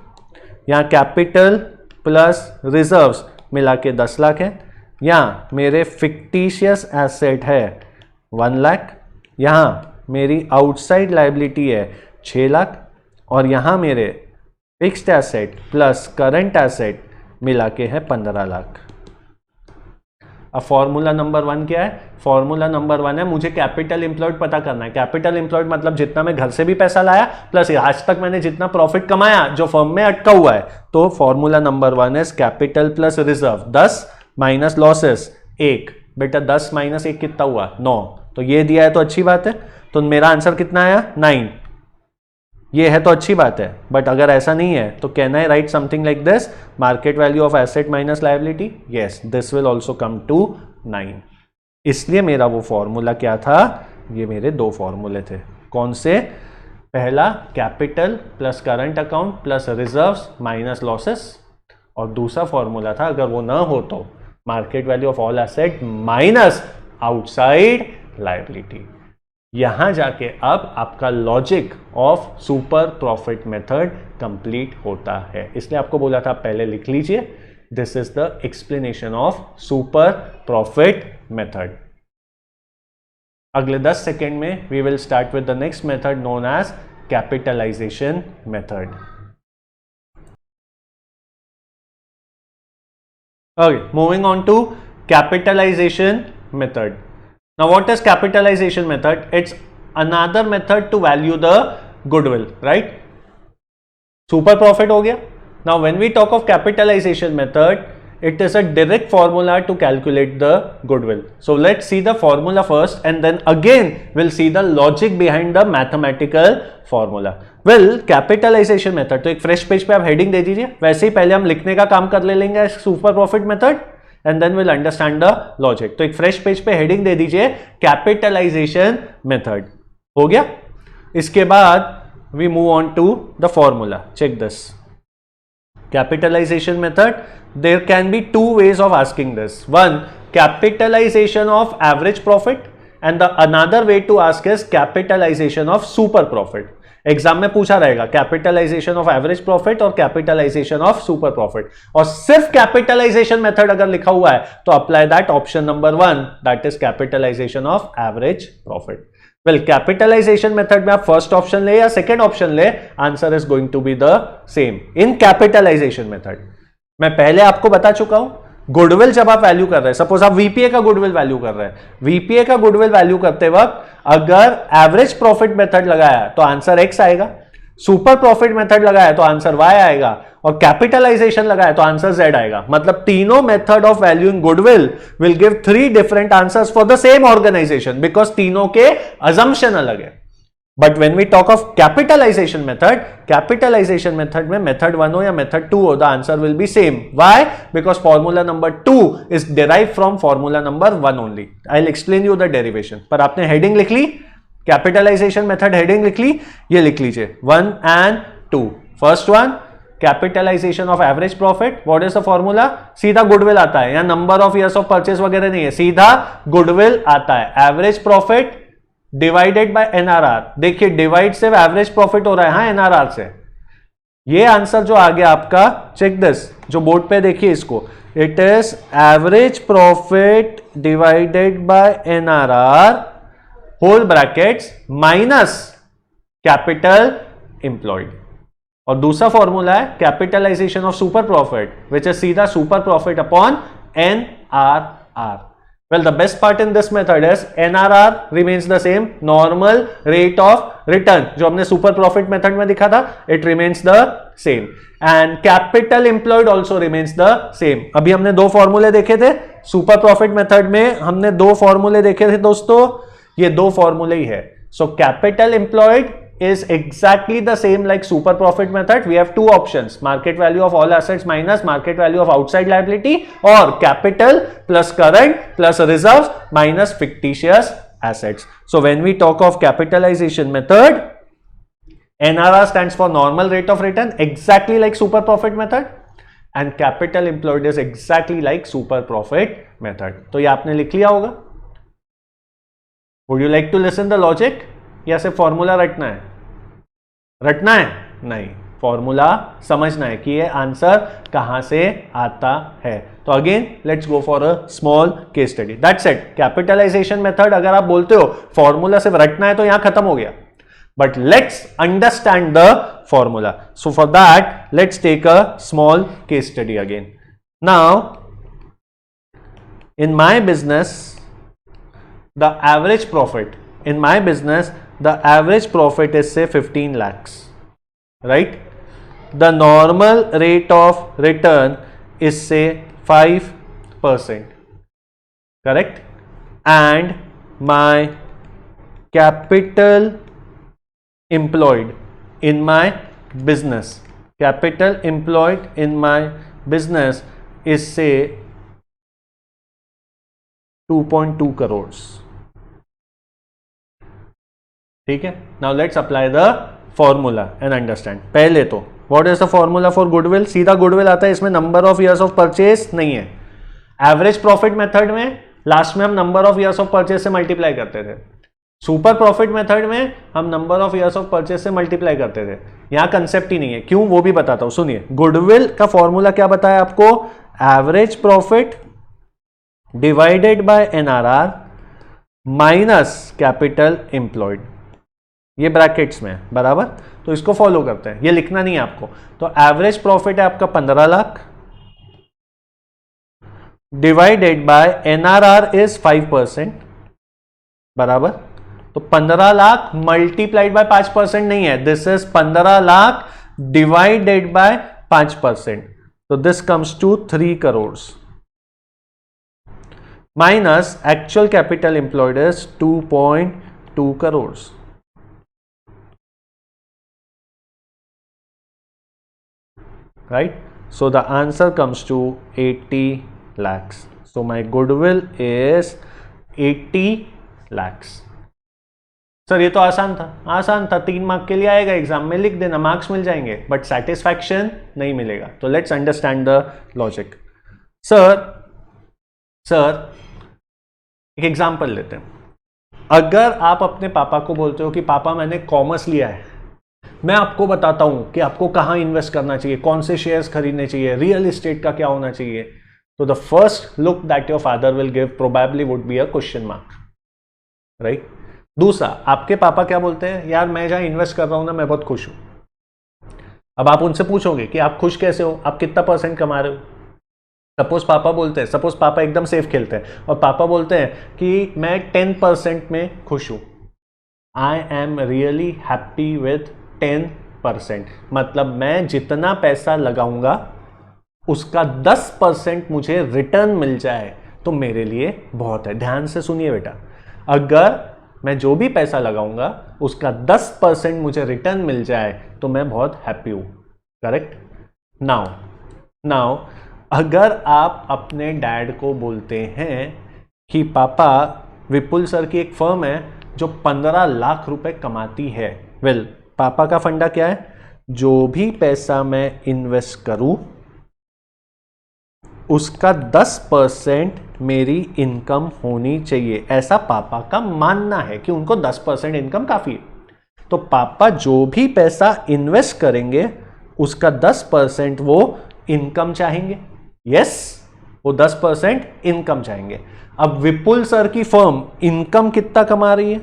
यहाँ कैपिटल प्लस रिजर्व्स मिला के 10 लाख है, यहाँ मेरे फिक्टिशियस एसेट है 1 लाख, यहाँ मेरी आउटसाइड लायबिलिटी है 6 लाख, और यहां मेरे fixed asset plus current asset मिला के है 15 लाख। अब फॉर्मूला नंबर 1 क्या है? फॉर्मूला नंबर 1 है, मुझे कैपिटल एम्प्लॉयड पता करना है। कैपिटल एम्प्लॉयड मतलब जितना मैं घर से भी पैसा लाया प्लस आज तक मैंने जितना प्रॉफिट कमाया जो फर्म में अटका हुआ है। तो फॉर्मूला नंबर 1 है capital plus reserve, 10 minus losses 1। बेटा 10 माइनस 1 कितना हुआ? 9। तो ये दिया है तो अच्छी बात है, तो मेरा आंसर कितना आया? 9। ये है तो अच्छी बात है, बट अगर ऐसा नहीं है तो can I write something like this, market value of asset minus liability? Yes, this will also come to 9। इसलिए मेरा वो फॉर्मूला क्या था? ये मेरे 2 फॉर्मूले थे। कौन से? पहला capital plus current account plus reserves minus losses, और दूसरा फॉर्मूला था, अगर वो ना हो तो market value of all asset minus outside liability. यहां जाके अब आपका logic of super profit method complete होता है, इसलिए आपको बोला था पहले लिख लीजिए, this is the explanation of super profit method. अगले 10 सेकेंड में we will start with the next method known as capitalisation method. Okay, moving on to capitalization method. Now what is capitalization method? It's another method to value the goodwill, right? Super profit हो गया. Now when we talk of capitalization method, it is a direct formula to calculate the goodwill. So let's see the formula first and then again we'll see the logic behind the mathematical formula. Well, capitalization method, तो एक fresh page पे आप heading दे दीजिए, वैसे ही पहले हम लिखने का काम कर लेंगे super profit method and then will understand the logic. तो एक फ्रेश पेज पे हेडिंग दे दीजिए कैपिटलाइजेशन मेथड, हो गया। इसके बाद we move on to the formula, check this capitalization method. There can be two ways of asking this. One, capitalization of average profit and the another way to ask is capitalization of super profit. Exam में पूछा रहेगा capitalisation of average profit और capitalisation of super profit, और सिर्फ capitalisation method अगर लिखा हुआ है तो apply that option number 1, that is capitalisation of average profit. Well, capitalisation method में आप फर्स्ट ऑप्शन ले या सेकेंड ऑप्शन ले, answer is going to be the same in capitalisation method. मैं पहले आपको बता चुका हूं, गुडविल जब आप वैल्यू कर रहे हैं, सपोज आप वीपीए का गुडविल वैल्यू कर रहे हैं, वीपीए का गुडविल वैल्यू करते वक्त अगर एवरेज प्रॉफिट मेथड लगाया तो आंसर एक्स आएगा, सुपर प्रॉफिट मेथड लगाया तो आंसर वाई आएगा, और कैपिटलाइजेशन लगाया तो आंसर जेड आएगा। मतलब तीनों method of valuing goodwill will give 3 different answers for the same organisation because तीनों के अजम्पशन अलग है। But when we talk of capitalisation method में मेथड 1 हो या मेथड 2 हो, the answer will be same. Why? Because formula number 2 is derive from formula number 1 only. I will explain you the derivation. पर आपने heading लिख ली, capitalisation method heading लिख ली, ये लिख लीजिए 1 and 2। First one, capitalisation of average profit, what is the formula? सीधा goodwill आता है, या number of years of purchase वगैरह नहीं है, सीधा गुडविल आता है। Average profit divided by NRR, देखिए डिवाइड से एवरेज प्रॉफिट हो रहा है, हाँ एनआरआर से। ये आंसर जो आ गया आपका, चेक दिस, जो बोर्ड पे देखिए इसको, it is average profit divided by NRR whole brackets minus capital employed. और दूसरा फॉर्मूला है capitalisation of super profit which is सीधा super profit upon NRR. Well, the best part in this method is NRR remains the same, normal rate of return जो हमने super profit method में दिखा था, it remains the same, and capital employed also remains the same। अभी हमने 2 फॉर्मूले देखे थे super profit method में, हमने 2 फॉर्मूले देखे थे दोस्तों, ये 2 फॉर्मूले ही है। So capital employed is exactly the same like super profit method. We have 2 options, market value of all assets minus market value of outside liability, or capital plus current plus reserves minus fictitious assets. So when we talk of capitalization method, NRR stands for normal rate of return, exactly like super profit method, and capital employed is exactly like super profit method. तो ये आपने लिख लिया होगा। Would you like to listen the logic? या सिर्फ formula रटना है? रटना है नहीं, फॉर्मूला समझना है कि ये आंसर कहां से आता है। तो again let's go for a small case study, that's it. Capitalisation method अगर आप बोलते हो फॉर्मूला सिर्फ रटना है तो यहां खत्म हो गया, but let's understand the formula. So for that let's take a small case study again. Now in my business the average profit, in my business the average profit is say 15 lakhs, right? The normal rate of return is say 5%, correct? And my capital employed in my business, capital employed in my business is say 2.2 crores. ठीक है, now let's apply the formula and understand. पहले तो what is the formula for goodwill? सीधा goodwill आता है, इसमें number of years of purchase नहीं है। एवरेज प्रॉफिट मेथड में लास्ट में हम number of years of purchase से मल्टीप्लाई करते थे, सुपर प्रॉफिट मेथड में हम number of years of purchase से मल्टीप्लाई करते थे, यहां कंसेप्ट ही नहीं है। क्यों वो भी बताता हूं, सुनिए। गुडविल का फॉर्मूला क्या बताया आपको, average profit divided by NRR minus capital employed, ये ब्रैकेट्स में है बराबर, तो इसको फॉलो करते हैं, ये लिखना नहीं है आपको। तो एवरेज प्रॉफिट है आपका 15 lakh divided by NRR is 5% बराबर, तो 15 लाख मल्टीप्लाइड बाय 5% नहीं है, this is 15 lakh divided by 5%, तो this comes to 3 crore minus actual capital employed is 2.2 crore. Right? So the answer comes to 80 lakhs. So my goodwill is 80 lakhs. Sir ये तो आसान था, 3 mark के लिए आएगा एग्जाम में, लिख देना, मार्क्स मिल जाएंगे, बट सेटिस्फैक्शन नहीं मिलेगा। तो let's understand the logic. Sir एक एग्जाम्पल लेते हैं। अगर आप अपने पापा को बोलते हो कि पापा मैंने कॉमर्स लिया है, मैं आपको बताता हूं कि आपको कहां इन्वेस्ट करना चाहिए, कौन से शेयर्स खरीदने चाहिए, रियल एस्टेट का क्या होना चाहिए, तो the first look that your father will give probably would be a question mark, right. दूसरा, आपके पापा क्या बोलते हैं, यार मैं जहां इन्वेस्ट कर रहा हूं ना, मैं बहुत खुश हूं। अब आप उनसे पूछोगे कि आप खुश कैसे हो, आप कितना % कमा रहे हो। सपोज पापा एकदम सेफ खेलते हैं और पापा बोलते हैं कि मैं 10% में खुश हूं, I am really happy with 10%, मतलब मैं जितना पैसा लगाऊंगा उसका 10% मुझे रिटर्न मिल जाए तो मेरे लिए बहुत है। ध्यान से सुनिए बेटा, अगर मैं जो भी पैसा लगाऊंगा उसका 10% मुझे रिटर्न मिल जाए तो मैं बहुत हैप्पी हूं, करेक्ट। नाउ अगर आप अपने डैड को बोलते हैं कि पापा विपुल सर की एक फर्म है जो 15 लाख रुपए कमाती है, वेल पापा का फंडा क्या है, जो भी पैसा मैं इन्वेस्ट करूं उसका 10% मेरी इनकम होनी चाहिए, ऐसा पापा का मानना है कि उनको 10% इनकम काफी है। तो पापा जो भी पैसा इन्वेस्ट करेंगे उसका 10% वो इनकम चाहेंगे, यस वो 10% इनकम चाहेंगे। अब विपुल सर की फर्म इनकम कितना कमा रही है,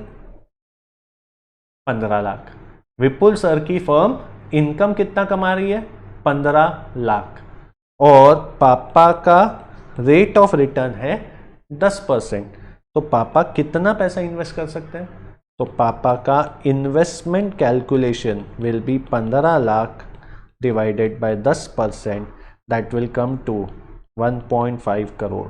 15 लाख। विपुल सर की फर्म इनकम कितना कमा रही है, 15 लाख, और पापा का रेट ऑफ रिटर्न है 10%, तो पापा कितना पैसा इन्वेस्ट कर सकते हैं, तो पापा का investment calculation will be 15 lakh divided by 10%, that will come to 1.5 crore.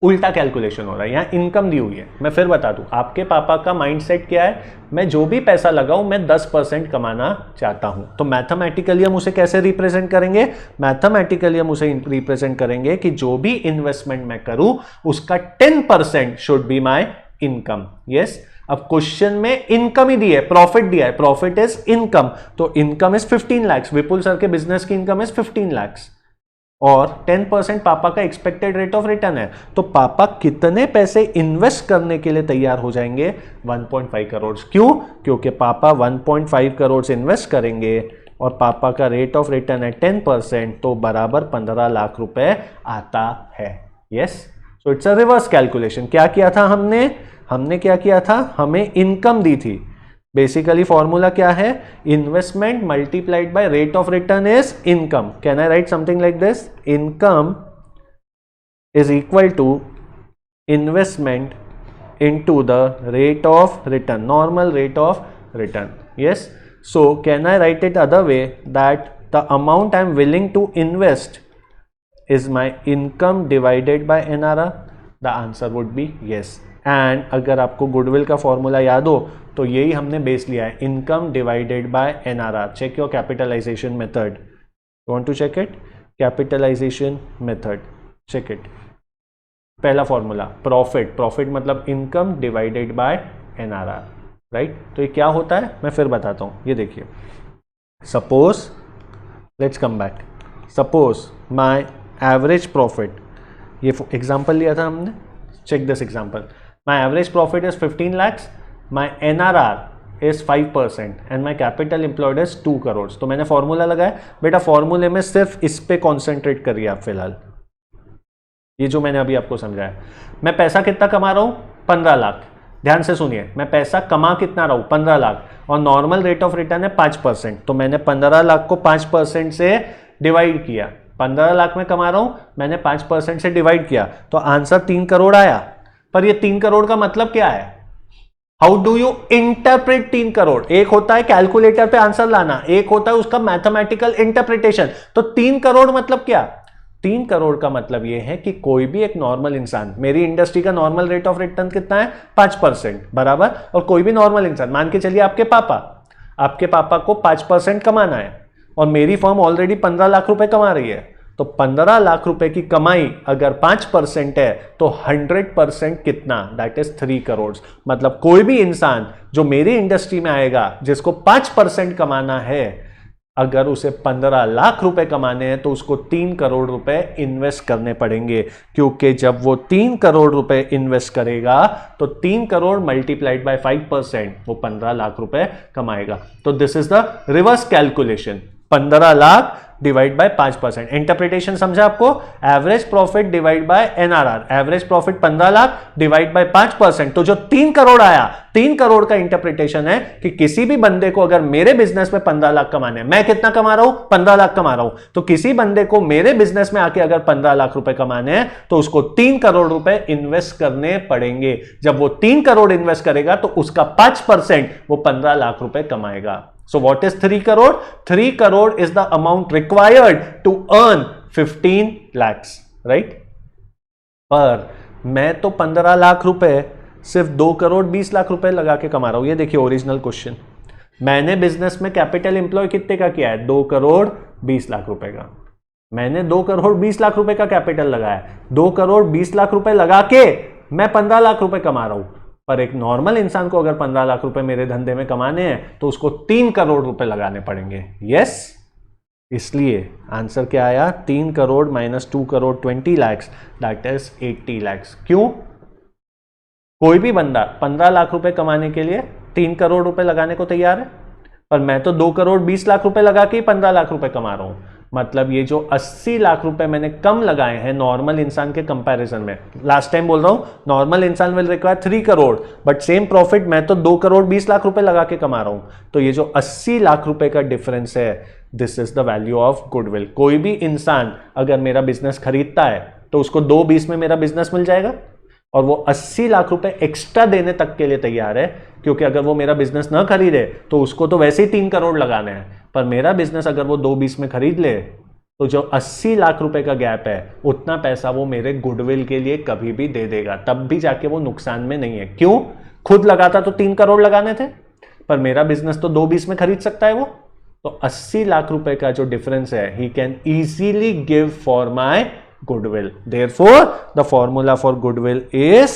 उल्टा कैलकुलेशन हो रहा है, यहां इनकम दी हुई है। मैं फिर बता दूं, आपके पापा का माइंडसेट क्या है, मैं जो भी पैसा लगाऊं मैं 10% कमाना चाहता हूं। तो मैथमेटिकली हम उसे कैसे रिप्रेजेंट करेंगे, मैथमेटिकली हम उसे रिप्रेजेंट करेंगे कि जो भी इन्वेस्टमेंट मैं करूं उसका 10% should be my income, yes. अब क्वेश्चन में इनकम ही दी है, प्रॉफिट दिया है, प्रॉफिट इज इनकम, तो income is 15 lakh, Vipul sir के बिजनेस की इनकम इज 15 लाख, और 10% पापा का एक्सपेक्टेड रेट ऑफ रिटर्न है। तो पापा कितने पैसे इन्वेस्ट करने के लिए तैयार हो जाएंगे, 1.5 करोड़। क्यों, क्योंकि पापा 1.5 करोड़ इन्वेस्ट करेंगे और पापा का रेट ऑफ रिटर्न है 10%, तो बराबर 15 लाख रुपए आता है, yes. So it's a reverse calculation. क्या किया था हमने क्या किया था, हमें इनकम दी थी। बेसिकली फॉर्मूला क्या है, investment multiplied by rate of return is income. Can I write something like this, income is equal to investment into the rate of return, normal rate of return, yes. So can I write it other way, that the amount I am willing to invest is my income divided by NRR? The answer would be yes. And अगर आपको goodwill का formula याद हो तो यही हमने base लिया है, income divided by NRR. Check your capitalisation method, you want to check it, capitalisation method, check it. पहला फॉर्मूला प्रॉफिट मतलब income divided by NRR, right. तो ये क्या होता है मैं फिर बताता हूँ, ये देखिए। Suppose, let's come back, suppose my average profit, ये एग्जांपल लिया था हमने, check this example. My average profit is 15 lakhs, my NRR is 5% and my capital employed is 2 crore। तो मैंने फॉर्मूला लगाया, बेटा फॉर्मूले में सिर्फ इस पे कॉन्सेंट्रेट करिए आप फिलहाल, ये जो मैंने अभी आपको समझाया। मैं पैसा कितना कमा रहा हूं? 15 लाख। ध्यान से सुनिए, मैं पैसा कमा कितना रहा हूं? 15 लाख, और नॉर्मल रेट ऑफ रिटर्न है 5%। तो मैंने 15 लाख को 5% से डिवाइड किया। 15 लाख में कमा रहा हूं, मैंने 5% से डिवाइड किया, तो आंसर 3 करोड़ आया। पर ये 3 करोड़ का मतलब क्या है? How do you interpret 3 crore? एक होता है कैलकुलेटर पे आंसर लाना, एक होता है उसका मैथमेटिकल इंटरप्रिटेशन। तो 3 करोड़ मतलब क्या? 3 करोड़ का मतलब यह है कि कोई भी एक नॉर्मल इंसान, मेरी इंडस्ट्री का नॉर्मल रेट ऑफ रिटर्न कितना है? 5% बराबर। और कोई भी नॉर्मल इंसान, मान के चलिए आपके पापा को 5% कमाना है, और मेरी फर्म ऑलरेडी 15 लाख रुपए कमा रही है। तो 15 लाख रुपए की कमाई अगर 5% है तो 100% कितना? That is 3 crore. मतलब कोई भी इंसान जो मेरी इंडस्ट्री में आएगा जिसको 5% कमाना है, अगर उसे 15 लाख रुपए कमाने हैं तो उसको 3 करोड़ रुपए इन्वेस्ट करने पड़ेंगे, क्योंकि जब वो 3 करोड़ रुपए इन्वेस्ट करेगा तो 3 करोड़ मल्टीप्लाइड बाय 5%, वो 15 लाख रुपए कमाएगा। तो this is the reverse calculation, 15 lakh divide by 5%। Interpretation समझा आपको? Average profit divide by NRR, average profit 15 lakh divide by 5%, तो जो 3 करोड़ आया, 3 करोड़ का इंटरप्रिटेशन है कि किसी भी बंदे को अगर मेरे बिजनेस में 15 लाख कमाने हैं, मैं कितना कमा रहा हूं? 15 लाख कमा रहा हूं, तो किसी बंदे को मेरे बिजनेस में आके अगर 15 लाख रुपए कमाने हैं तो उसको 3 करोड़ रुपए इन्वेस्ट करने पड़ेंगे। जब वो 3 करोड़ इन्वेस्ट करेगा तो उसका 5% वो 15 लाख रुपए कमाएगा। So what is 3 crore? 3 crore is the amount required to earn 15 lakhs, right? पर मैं तो 15 लाख रुपए सिर्फ 2 करोड़ 20 लाख रुपए लगा के कमा रहा हूं। ये देखिए ओरिजिनल क्वेश्चन, मैंने बिजनेस में कैपिटल एम्प्लॉय कितने का किया है? 2 करोड़ 20 लाख रुपए का। मैंने 2 करोड़ 20 लाख रुपए का कैपिटल लगाया, 2 करोड़ 20 लाख रुपए लगा के मैं 15 लाख रुपए कमा रहा हूं। पर एक नॉर्मल इंसान को अगर 15 लाख रुपए मेरे धंधे में कमाने हैं तो उसको 3 करोड़ रुपए लगाने पड़ेंगे। यस, इसलिए आंसर क्या आया? 3 crore minus 2 crore 20 lakhs, that is 80 lakhs। क्यों? कोई भी बंदा 15 लाख रुपए कमाने के लिए 3 करोड़ रुपए लगाने को तैयार है, पर मैं तो 2 करोड़ 20 लाख रुपए लगा के ही 15 लाख रुपए कमा रहा हूं। मतलब ये जो 80 लाख रुपए मैंने कम लगाए हैं नॉर्मल इंसान के कंपैरिजन में, लास्ट टाइम बोल रहा हूं, नॉर्मल इंसान will require 3 crore, but same profit मैं तो 2 करोड़ 20 लाख रुपए लगा के कमा रहा हूं। तो ये जो 80 लाख रुपए का डिफरेंस है, this is the value of goodwill. कोई भी इंसान अगर मेरा बिजनेस खरीदता है तो उसको 2.20 में मेरा बिजनेस मिल जाएगा, और वो 80 लाख रुपए एक्स्ट्रा देने तक के लिए तैयार है, क्योंकि अगर वो मेरा बिजनेस ना खरीदे तो उसको तो वैसे ही 3 करोड़ लगाने हैं। पर मेरा बिजनेस अगर वो 2.20 में खरीद ले तो जो 80 लाख रुपए का गैप है, उतना पैसा वो मेरे गुडविल के लिए कभी भी दे देगा, तब भी जाके वो नुकसान में नहीं है। क्यों? खुद लगाता तो 3 करोड़ लगाने थे, पर मेरा बिजनेस तो 2.20 में खरीद सकता है वो। तो 80 लाख रुपए का जो डिफरेंस है, he can easily give for my goodwill. Therefore, the formula for goodwill is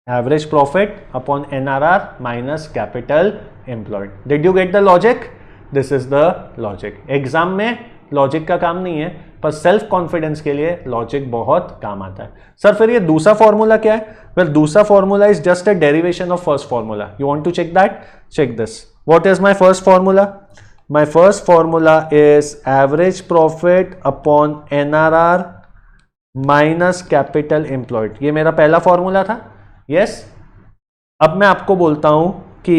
average profit upon NRR minus capital employed. Did you get the logic? This is the logic. Exam में logic का काम नहीं है, पर self confidence के लिए logic बहुत काम आता है। सर फिर ये दूसरा फॉर्मूला क्या है? वेल, दूसरा formula is just a derivation of first formula. You want to check that? Check this. What is my first formula? My first formula is average profit upon NRR minus capital employed. ये मेरा पहला formula था। Yes? अब मैं आपको बोलता हूं कि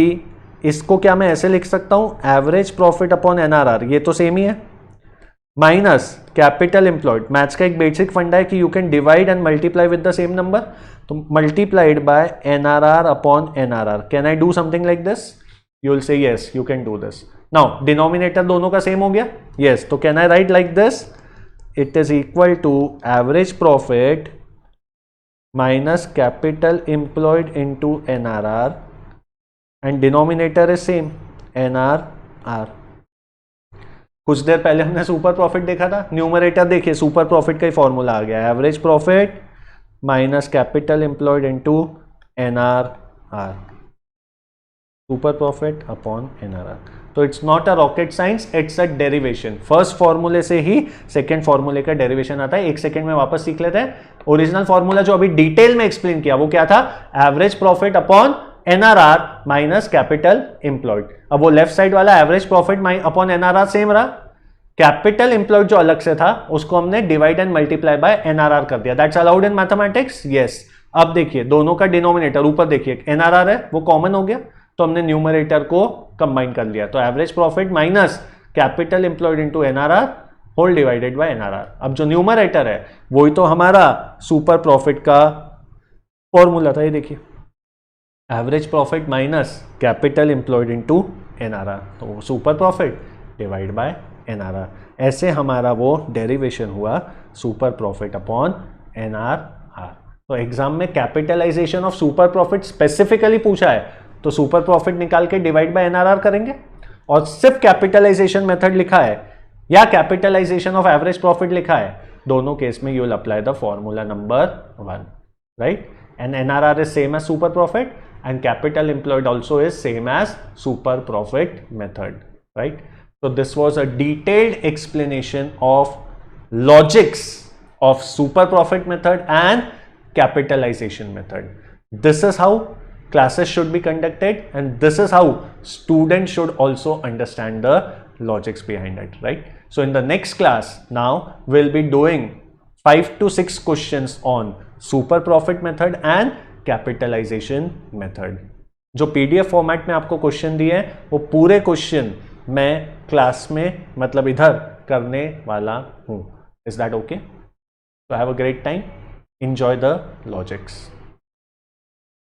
इसको क्या मैं ऐसे लिख सकता हूं? एवरेज प्रॉफिट अपॉन NRR, ये तो सेम ही है, माइनस कैपिटल एम्प्लॉयड। मैथ्स का एक बेसिक फंडा है कि you can divide and multiply with the same number, तो मल्टीप्लाइड बाय NRR अपॉन NRR। Can I do something like this? You will say yes, you can do this. Now denominator दोनों का same हो गया? Yes. तो can I write like this? It is equal to average profit minus capital employed into NRR, and denominator is same, NRR. कुछ देर पहले हमने super profit देखा था, न्यूमरेटर देखिए सुपर प्रॉफिट का ही फॉर्मूला आ गया, average profit minus capital employed into NRR, super profit upon NRR। तो it's not a rocket science, it's a derivation. First फॉर्मूले से ही सेकेंड फॉर्मूले का डेरिवेशन आता है। एक सेकेंड में वापस सीख लेते हैं। ओरिजिनल फॉर्मूला जो अभी डिटेल में एक्सप्लेन किया वो क्या था, average profit upon NRR minus capital employed. अब वो लेफ्ट साइड वाला average profit upon NRR same रहा, कैपिटल एम्प्लॉयड जो अलग से था उसको हमने divide and multiply by NRR कर दिया। That's allowed in mathematics, yes. अब देखिए दोनों का डिनोमिनेटर ऊपर देखिए NRR है, वो कॉमन हो गया, तो हमने न्यूमरेटर को कंबाइन कर लिया, तो average profit minus capital employed into NRR whole divided by NRR। अब जो न्यूमरेटर है वही तो हमारा सुपर प्रॉफिट का फॉर्मूला था, ये देखिए average profit minus capital employed into NRR, तो super profit divide by NRR। ऐसे हमारा वो डेरिवेशन हुआ सुपर प्रॉफिट अपॉन NRR। तो एग्जाम में capitalisation of super profit specifically पूछा है, तो सुपर प्रॉफिट निकाल के डिवाइड बाय NRR करेंगे, और सिर्फ कैपिटलाइजेशन मेथड लिखा है या कैपिटलाइजेशन ऑफ एवरेज प्रॉफिट लिखा है, दोनों केस में you will apply the formula number 1, right. And NRR is same as super profit and capital employed also is same as super profit method, right? So this was a detailed explanation of logics of super profit method and capitalization method. This is how classes should be conducted, and this is how students should also understand the logics behind it, right? So in the next class now we'll be doing 5 to 6 questions on super profit method and capitalisation method. जो PDF format में आपको question दिए हैं वो पूरे question मैं class में मतलब इधर करने वाला हूं। Is that okay? So have a great time. Enjoy the logics.